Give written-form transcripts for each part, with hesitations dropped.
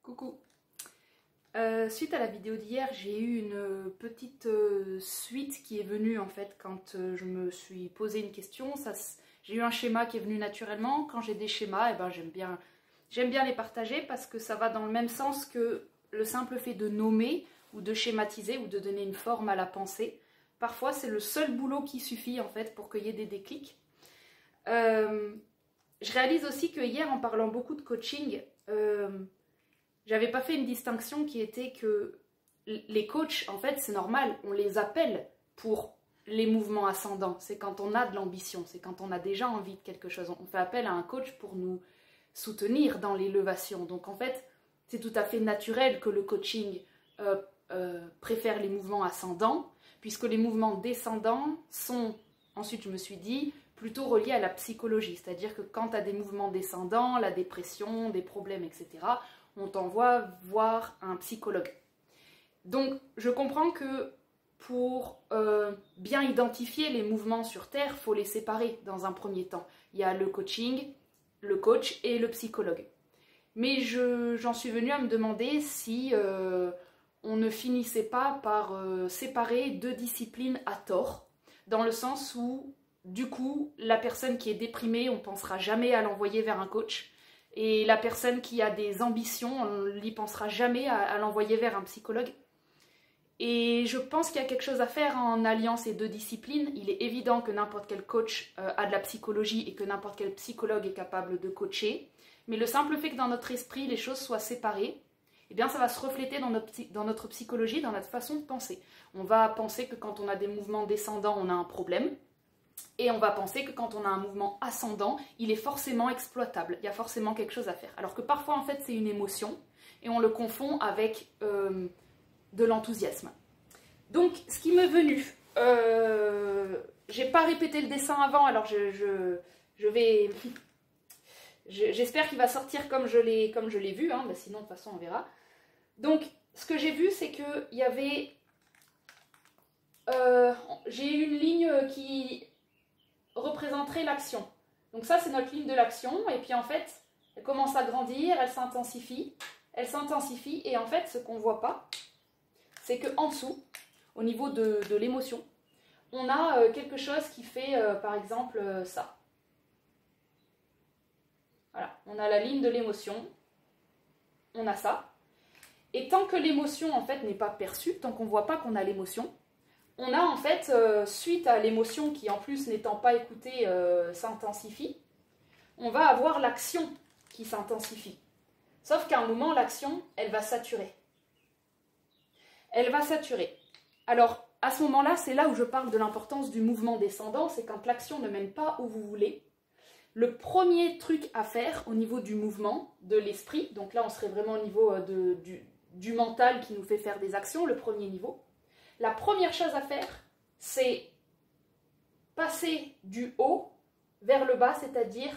Coucou. Suite à la vidéo d'hier, j'ai eu une petite suite qui est venue en fait quand je me suis posé une question. J'ai eu un schéma qui est venu naturellement. Quand j'ai des schémas, j'aime bien les partager parce que ça va dans le même sens que le simple fait de nommer ou de schématiser ou de donner une forme à la pensée. Parfois, c'est le seul boulot qui suffit en fait pour qu'il y ait des déclics. Je réalise aussi que hier, en parlant beaucoup de coaching, j'avais pas fait une distinction qui était que les coachs, en fait, c'est normal, on les appelle pour les mouvements ascendants. C'est quand on a de l'ambition, c'est quand on a déjà envie de quelque chose. On fait appel à un coach pour nous soutenir dans l'élévation. Donc en fait, c'est tout à fait naturel que le coaching préfère les mouvements ascendants, puisque les mouvements descendants sont, ensuite je me suis dit, plutôt reliés à la psychologie. C'est-à-dire que quand tu as des mouvements descendants, la dépression, des problèmes, etc., on t'envoie voir un psychologue. Donc, je comprends que pour bien identifier les mouvements sur Terre, il faut les séparer dans un premier temps. Il y a le coaching, le coach et le psychologue. Mais j'en suis venue à me demander si on ne finissait pas par séparer deux disciplines à tort, dans le sens où, du coup, la personne qui est déprimée, on ne pensera jamais à l'envoyer vers un coach. Et la personne qui a des ambitions, on n'y pensera jamais à l'envoyer vers un psychologue. Et je pense qu'il y a quelque chose à faire en alliant ces deux disciplines. Il est évident que n'importe quel coach a de la psychologie et que n'importe quel psychologue est capable de coacher. Mais le simple fait que dans notre esprit, les choses soient séparées, eh bien ça va se refléter dans notre psychologie, dans notre façon de penser. On va penser que quand on a des mouvements descendants, on a un problème. Et on va penser que quand on a un mouvement ascendant, il est forcément exploitable. Il y a forcément quelque chose à faire. Alors que parfois, en fait, c'est une émotion. Et on le confond avec de l'enthousiasme. Donc, ce qui m'est venu... j'ai pas répété le dessin avant, alors je vais... J'espère qu'il va sortir comme je l'ai vu. Hein, sinon, de toute façon, on verra. Donc, ce que j'ai vu, c'est qu'il y avait... j'ai une ligne qui... représenterait l'action. Donc ça, c'est notre ligne de l'action. Et puis en fait, elle commence à grandir, elle s'intensifie, et en fait, ce qu'on ne voit pas, c'est qu'en dessous, au niveau de l'émotion, on a quelque chose qui fait, par exemple, ça. Voilà, on a la ligne de l'émotion, on a ça. Et tant que l'émotion, en fait, n'est pas perçue, tant qu'on ne voit pas qu'on a l'émotion, on a en fait, suite à l'émotion qui en plus n'étant pas écoutée s'intensifie, on va avoir l'action qui s'intensifie. Sauf qu'à un moment, l'action, elle va saturer. Elle va saturer. Alors, à ce moment-là, c'est là où je parle de l'importance du mouvement descendant, c'est quand l'action ne mène pas où vous voulez. Le premier truc à faire au niveau du mouvement, de l'esprit, donc là on serait vraiment au niveau du mental qui nous fait faire des actions, le premier niveau. La première chose à faire, c'est passer du haut vers le bas, c'est-à-dire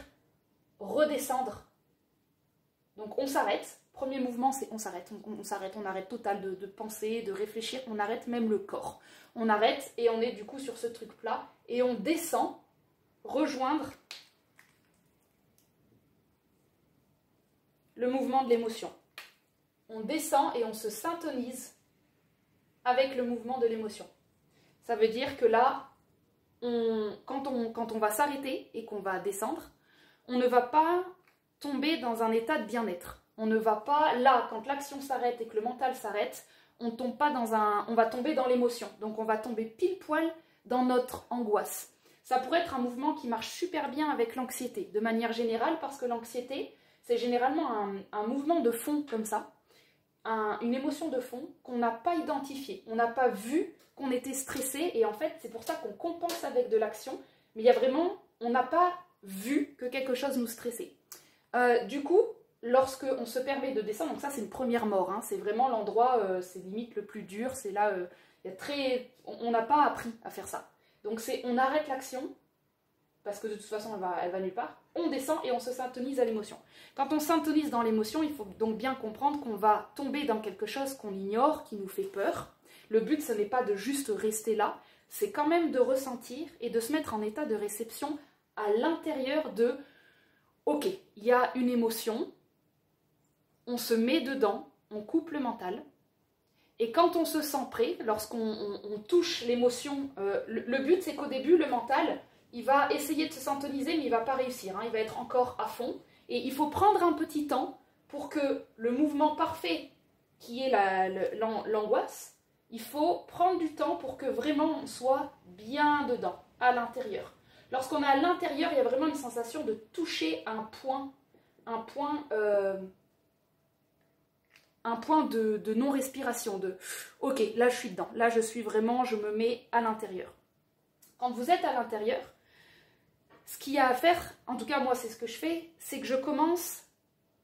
redescendre. Donc on s'arrête. Premier mouvement, c'est on s'arrête. On arrête total de penser, de réfléchir. On arrête même le corps. On arrête et on est du coup sur ce truc plat. Et on descend, rejoindre le mouvement de l'émotion. On descend et on se syntonise avec le mouvement de l'émotion. Ça veut dire que là, quand on va s'arrêter et qu'on va descendre, on ne va pas tomber dans un état de bien-être. On ne va pas, là, quand l'action s'arrête et que le mental s'arrête, on va tomber dans l'émotion. Donc on va tomber pile poil dans notre angoisse. Ça pourrait être un mouvement qui marche super bien avec l'anxiété, de manière générale, parce que l'anxiété, c'est généralement un mouvement de fond comme ça. Une émotion de fond qu'on n'a pas identifiée. On n'a pas vu qu'on était stressé et en fait, c'est pour ça qu'on compense avec de l'action. Mais il y a vraiment, on n'a pas vu que quelque chose nous stressait. Du coup, lorsque on se permet de descendre, donc ça c'est une première mort, hein, c'est vraiment l'endroit, c'est limite le plus dur, c'est là, on n'a pas appris à faire ça. Donc on arrête l'action, parce que de toute façon elle va nulle part, on descend et on se syntonise à l'émotion. Quand on s'intonise dans l'émotion, il faut donc bien comprendre qu'on va tomber dans quelque chose qu'on ignore, qui nous fait peur. Le but, ce n'est pas de juste rester là, c'est quand même de ressentir et de se mettre en état de réception à l'intérieur de « Ok, il y a une émotion, on se met dedans, on coupe le mental. Et quand on se sent prêt, lorsqu'on touche l'émotion, le but c'est qu'au début, le mental, il va essayer de se syntoniser, mais il ne va pas réussir, hein, il va être encore à fond. Et il faut prendre un petit temps pour que le mouvement parfait, qui est l'angoisse, il faut prendre du temps pour que vraiment on soit bien dedans, à l'intérieur. Lorsqu'on est à l'intérieur, il y a vraiment une sensation de toucher un point de non-respiration, de « ok, là je suis dedans, là je suis vraiment, je me mets à l'intérieur ». Quand vous êtes à l'intérieur, ce qu'il y a à faire, en tout cas moi c'est ce que je fais, c'est que je commence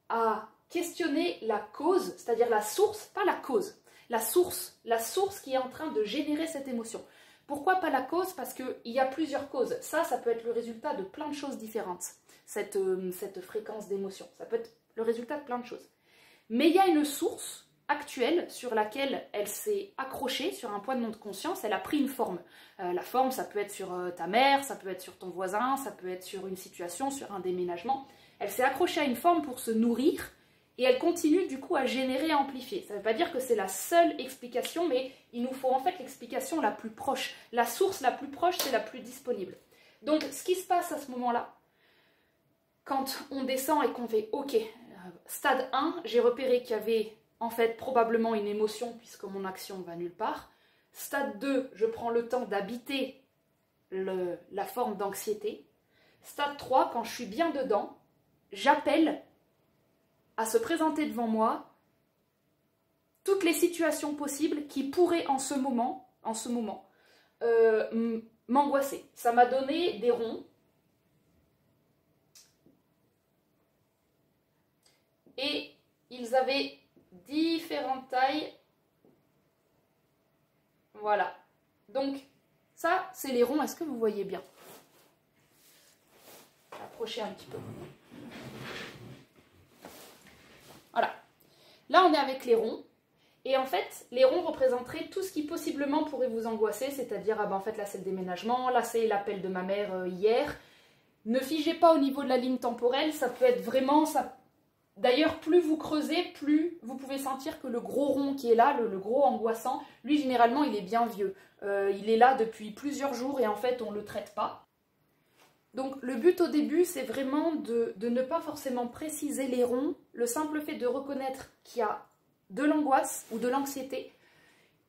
à questionner la cause, c'est-à-dire la source, pas la cause, la source qui est en train de générer cette émotion. Pourquoi pas la cause? Parce qu'il y a plusieurs causes. Ça peut être le résultat de plein de choses différentes, cette fréquence d'émotion. Ça peut être le résultat de plein de choses. Mais il y a une source actuelle sur laquelle elle s'est accrochée sur un point de notre conscience, elle a pris une forme. La forme, ça peut être sur ta mère, ça peut être sur ton voisin, ça peut être sur une situation, sur un déménagement. Elle s'est accrochée à une forme pour se nourrir et elle continue du coup à générer et à amplifier. Ça ne veut pas dire que c'est la seule explication, mais il nous faut en fait l'explication la plus proche. La source la plus proche, c'est la plus disponible. Donc ce qui se passe à ce moment-là, quand on descend et qu'on fait « ok », stade 1, j'ai repéré qu'il y avait en fait probablement une émotion puisque mon action va nulle part. Stade 2, je prends le temps d'habiter la forme d'anxiété. Stade 3, quand je suis bien dedans, j'appelle à se présenter devant moi toutes les situations possibles qui pourraient en ce moment m'angoisser. Ça m'a donné des ronds. Et ils avaient différentes tailles. Voilà. Donc, ça, c'est les ronds. Est-ce que vous voyez bien? Approchez un petit peu. Voilà. Là, on est avec les ronds. Et en fait, les ronds représenteraient tout ce qui possiblement pourrait vous angoisser. C'est-à-dire, ah ben, en fait, là, c'est le déménagement. Là, c'est l'appel de ma mère hier. Ne figez pas au niveau de la ligne temporelle. Ça peut être vraiment... D'ailleurs, plus vous creusez, plus vous pouvez sentir que le gros rond qui est là, le gros angoissant, lui, généralement, il est bien vieux. Il est là depuis plusieurs jours et en fait, on ne le traite pas. Donc, le but au début, c'est vraiment de ne pas forcément préciser les ronds. Le simple fait de reconnaître qu'il y a de l'angoisse ou de l'anxiété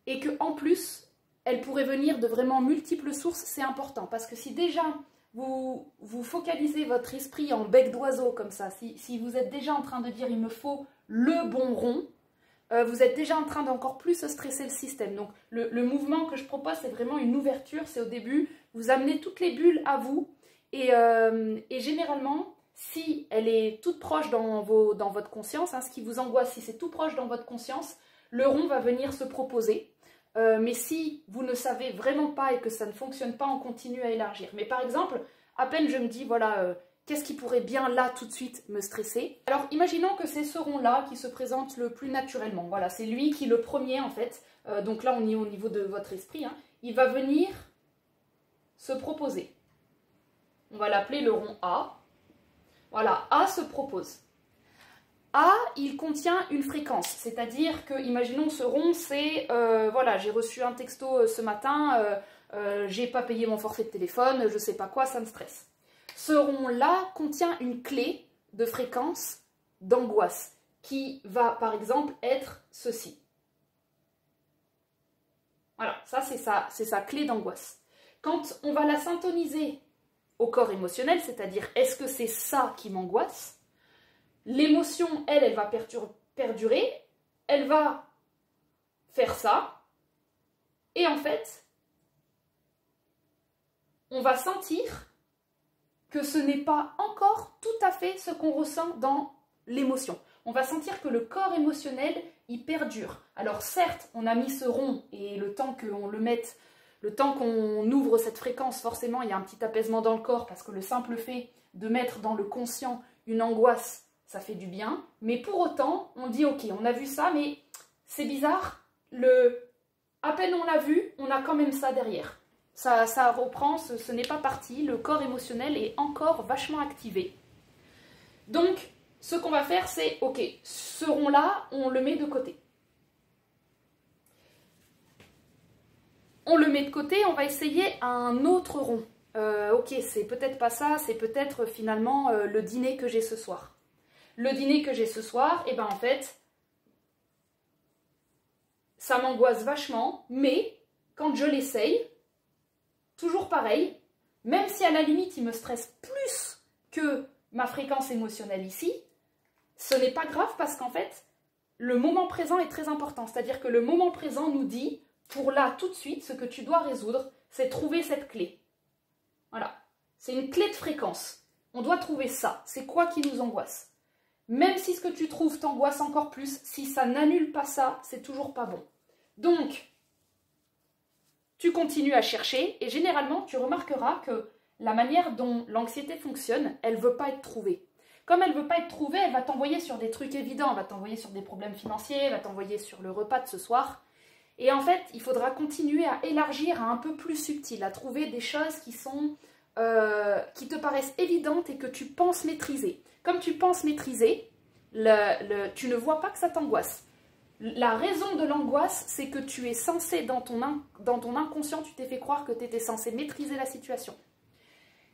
et qu'en plus, elle pourrait venir de vraiment multiples sources, c'est important. Parce que si déjà... Vous focalisez votre esprit en bec d'oiseau comme ça, si vous êtes déjà en train de dire il me faut le bon rond, vous êtes déjà en train d'encore plus stresser le système. Donc le mouvement que je propose, c'est vraiment une ouverture, c'est au début, vous amenez toutes les bulles à vous et généralement, si elle est toute proche dans votre conscience, hein, ce qui vous angoisse, si c'est tout proche dans votre conscience, le rond va venir se proposer. Mais si vous ne savez vraiment pas et que ça ne fonctionne pas, on continue à élargir. Mais par exemple, à peine je me dis, voilà, qu'est-ce qui pourrait bien là tout de suite me stresser? Alors imaginons que c'est ce rond-là qui se présente le plus naturellement. Voilà, c'est lui qui est le premier en fait. Donc là, on est au niveau de votre esprit. Hein. Il va venir se proposer. On va l'appeler le rond A. Voilà, A se propose. A, il contient une fréquence, c'est-à-dire que, imaginons ce rond, c'est, voilà, j'ai reçu un texto ce matin, j'ai pas payé mon forfait de téléphone, je sais pas quoi, ça me stresse. Ce rond-là contient une clé de fréquence d'angoisse, qui va, par exemple, être ceci. Voilà, ça c'est sa clé d'angoisse. Quand on va la syntoniser au corps émotionnel, c'est-à-dire, est-ce que c'est ça qui m'angoisse? L'émotion, elle va perdurer, elle va faire ça, et en fait, on va sentir que ce n'est pas encore tout à fait ce qu'on ressent dans l'émotion. On va sentir que le corps émotionnel, il perdure. Alors certes, on a mis ce rond, et le temps qu'on le mette, le temps qu'on ouvre cette fréquence, forcément, il y a un petit apaisement dans le corps, parce que le simple fait de mettre dans le conscient une angoisse, ça fait du bien, mais pour autant, on dit ok, on a vu ça, mais c'est bizarre, à peine on l'a vu, on a quand même ça derrière. Ça reprend, ce n'est pas parti, le corps émotionnel est encore vachement activé. Donc, ce qu'on va faire, c'est, ok, ce rond-là, on le met de côté. On le met de côté, on va essayer un autre rond. Ok, c'est peut-être pas ça, c'est peut-être finalement le dîner que j'ai ce soir. Le dîner que j'ai ce soir, et ben en fait, ça m'angoisse vachement, mais quand je l'essaye, toujours pareil, même si à la limite il me stresse plus que ma fréquence émotionnelle ici, ce n'est pas grave parce qu'en fait, le moment présent est très important. C'est-à-dire que le moment présent nous dit, pour là, tout de suite, ce que tu dois résoudre, c'est trouver cette clé. Voilà. C'est une clé de fréquence. On doit trouver ça. C'est quoi qui nous angoisse? Même si ce que tu trouves t'angoisse encore plus, si ça n'annule pas ça, c'est toujours pas bon. Donc, tu continues à chercher et généralement, tu remarqueras que la manière dont l'anxiété fonctionne, elle ne veut pas être trouvée. Comme elle ne veut pas être trouvée, elle va t'envoyer sur des trucs évidents, elle va t'envoyer sur des problèmes financiers, elle va t'envoyer sur le repas de ce soir. Et en fait, il faudra continuer à élargir à un peu plus subtil, à trouver des choses qui te paraissent évidentes et que tu penses maîtriser. Comme tu penses maîtriser, tu ne vois pas que ça t'angoisse. La raison de l'angoisse, c'est que tu es censé, dans ton inconscient, tu t'es fait croire que tu étais censé maîtriser la situation.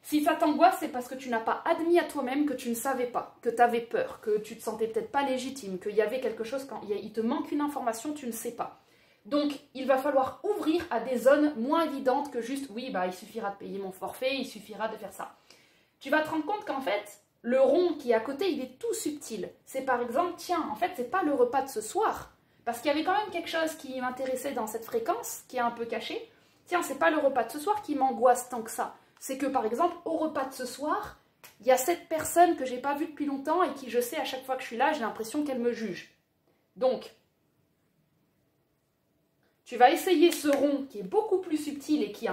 Si ça t'angoisse, c'est parce que tu n'as pas admis à toi-même que tu ne savais pas, que tu avais peur, que tu te sentais peut-être pas légitime, qu'il y avait quelque chose, quand il te manque une information, tu ne sais pas. Donc, il va falloir ouvrir à des zones moins évidentes que juste, oui, bah, il suffira de payer mon forfait, il suffira de faire ça. Tu vas te rendre compte qu'en fait, le rond qui est à côté, il est tout subtil. C'est par exemple, tiens, en fait, c'est pas le repas de ce soir, parce qu'il y avait quand même quelque chose qui m'intéressait dans cette fréquence, qui est un peu caché. Tiens, c'est pas le repas de ce soir qui m'angoisse tant que ça. C'est que, par exemple, au repas de ce soir, il y a cette personne que j'ai pas vue depuis longtemps et qui, je sais, à chaque fois que je suis là, j'ai l'impression qu'elle me juge. Donc, tu vas essayer ce rond qui est beaucoup plus subtil et qui est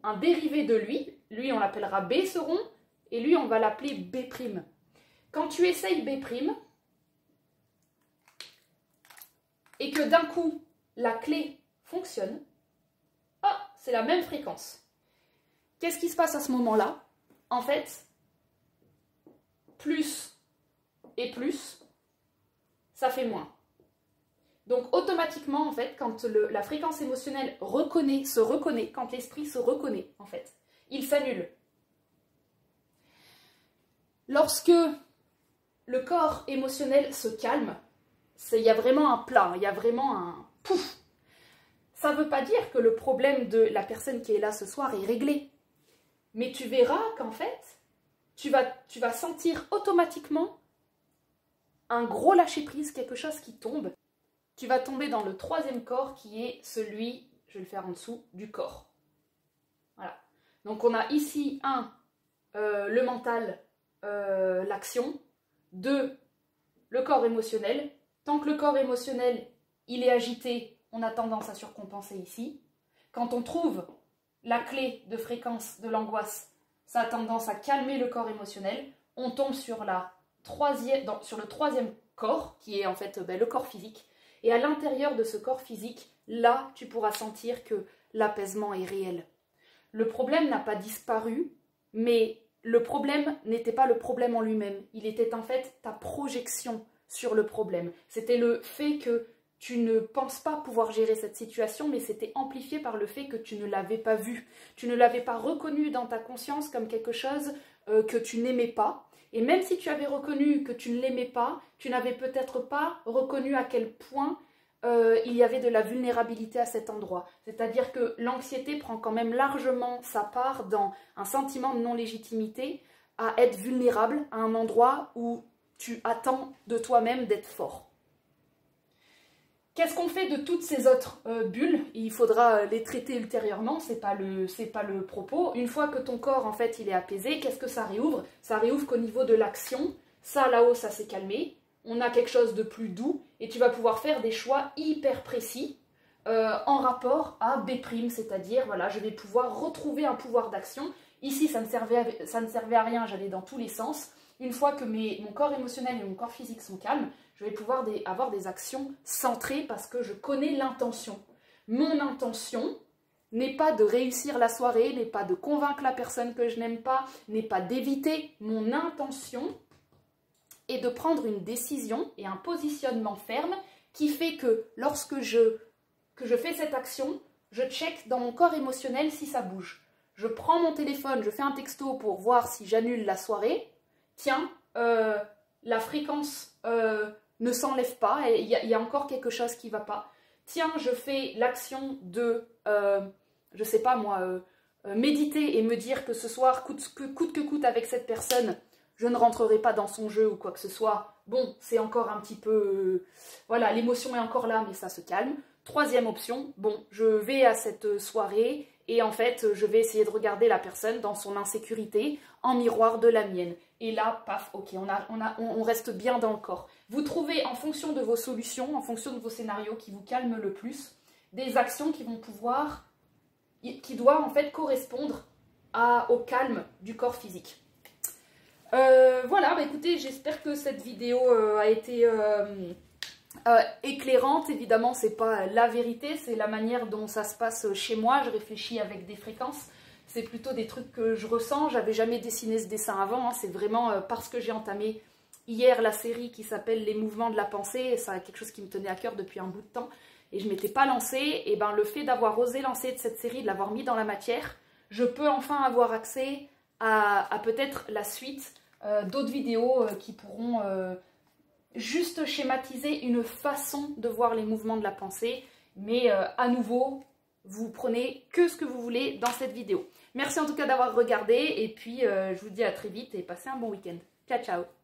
un dérivé de lui. Lui, on l'appellera B, ce rond, et lui, on va l'appeler B'. Quand tu essayes B', et que d'un coup, la clé fonctionne, ah, c'est la même fréquence. Qu'est-ce qui se passe à ce moment-là? En fait, plus et plus, ça fait moins. Donc automatiquement, en fait, quand la fréquence émotionnelle se reconnaît, quand l'esprit se reconnaît, en fait, il s'annule. Lorsque le corps émotionnel se calme, il y a vraiment un plat, il y a vraiment un pouf. Ça ne veut pas dire que le problème de la personne qui est là ce soir est réglé. Mais tu verras qu'en fait, tu vas sentir automatiquement un gros lâcher-prise, quelque chose qui tombe. Tu vas tomber dans le troisième corps qui est celui, je vais le faire en dessous, du corps. Voilà. Donc on a ici, le mental, l'action. 2, le corps émotionnel. Tant que le corps émotionnel, il est agité, on a tendance à surcompenser ici. Quand on trouve la clé de fréquence de l'angoisse, ça a tendance à calmer le corps émotionnel. On tombe sur le troisième corps, qui est en fait le corps physique. Et à l'intérieur de ce corps physique, là, tu pourras sentir que l'apaisement est réel. Le problème n'a pas disparu, mais le problème n'était pas le problème en lui-même. Il était en fait ta projection sur le problème. C'était le fait que tu ne penses pas pouvoir gérer cette situation, mais c'était amplifié par le fait que tu ne l'avais pas vu. Tu ne l'avais pas reconnu dans ta conscience comme quelque chose que tu n'aimais pas. Et même si tu avais reconnu que tu ne l'aimais pas, tu n'avais peut-être pas reconnu à quel point il y avait de la vulnérabilité à cet endroit. C'est-à-dire que l'anxiété prend quand même largement sa part dans un sentiment de non-légitimité à être vulnérable à un endroit où tu attends de toi-même d'être fort. Qu'est-ce qu'on fait de toutes ces autres bulles? Il faudra les traiter ultérieurement, c'est pas le propos. Une fois que ton corps, en fait, il est apaisé, qu'est-ce que ça réouvre? Ça réouvre qu'au niveau de l'action, ça là-haut, ça s'est calmé. On a quelque chose de plus doux et tu vas pouvoir faire des choix hyper précis en rapport à B', c'est-à-dire, voilà, je vais pouvoir retrouver un pouvoir d'action. Ici, ça ne servait à rien, j'allais dans tous les sens. Une fois que mon corps émotionnel et mon corps physique sont calmes, je vais pouvoir avoir des actions centrées parce que je connais l'intention. Mon intention n'est pas de réussir la soirée, n'est pas de convaincre la personne que je n'aime pas, n'est pas d'éviter. Mon intention et de prendre une décision et un positionnement ferme qui fait que lorsque je fais cette action, je check dans mon corps émotionnel si ça bouge. Je prends mon téléphone, je fais un texto pour voir si j'annule la soirée. Tiens, la fréquence ne s'enlève pas, il y a encore quelque chose qui ne va pas. Tiens, je fais l'action de, je sais pas moi, méditer et me dire que ce soir, coûte que coûte avec cette personne, je ne rentrerai pas dans son jeu ou quoi que ce soit. Bon, c'est encore un petit peu... voilà, l'émotion est encore là, mais ça se calme. Troisième option, bon, je vais à cette soirée et en fait, je vais essayer de regarder la personne dans son insécurité en miroir de la mienne. Et là, paf, ok, on reste bien dans le corps. Vous trouvez, en fonction de vos solutions, en fonction de vos scénarios qui vous calment le plus, des actions qui vont pouvoir, qui doivent en fait correspondre au calme du corps physique. Voilà, bah écoutez, j'espère que cette vidéo a été éclairante. Évidemment, c'est pas la vérité, c'est la manière dont ça se passe chez moi. Je réfléchis avec des fréquences. C'est plutôt des trucs que je ressens. J'avais jamais dessiné ce dessin avant. Hein. C'est vraiment parce que j'ai entamé hier la série qui s'appelle Les mouvements de la pensée. C'est quelque chose qui me tenait à cœur depuis un bout de temps. Et je ne m'étais pas lancée. Et ben le fait d'avoir osé lancer cette série, de l'avoir mis dans la matière, je peux enfin avoir accès à peut-être la suite d'autres vidéos qui pourront juste schématiser une façon de voir les mouvements de la pensée. Mais à nouveau, vous prenez que ce que vous voulez dans cette vidéo. Merci en tout cas d'avoir regardé et puis je vous dis à très vite et passez un bon week-end. Ciao, ciao!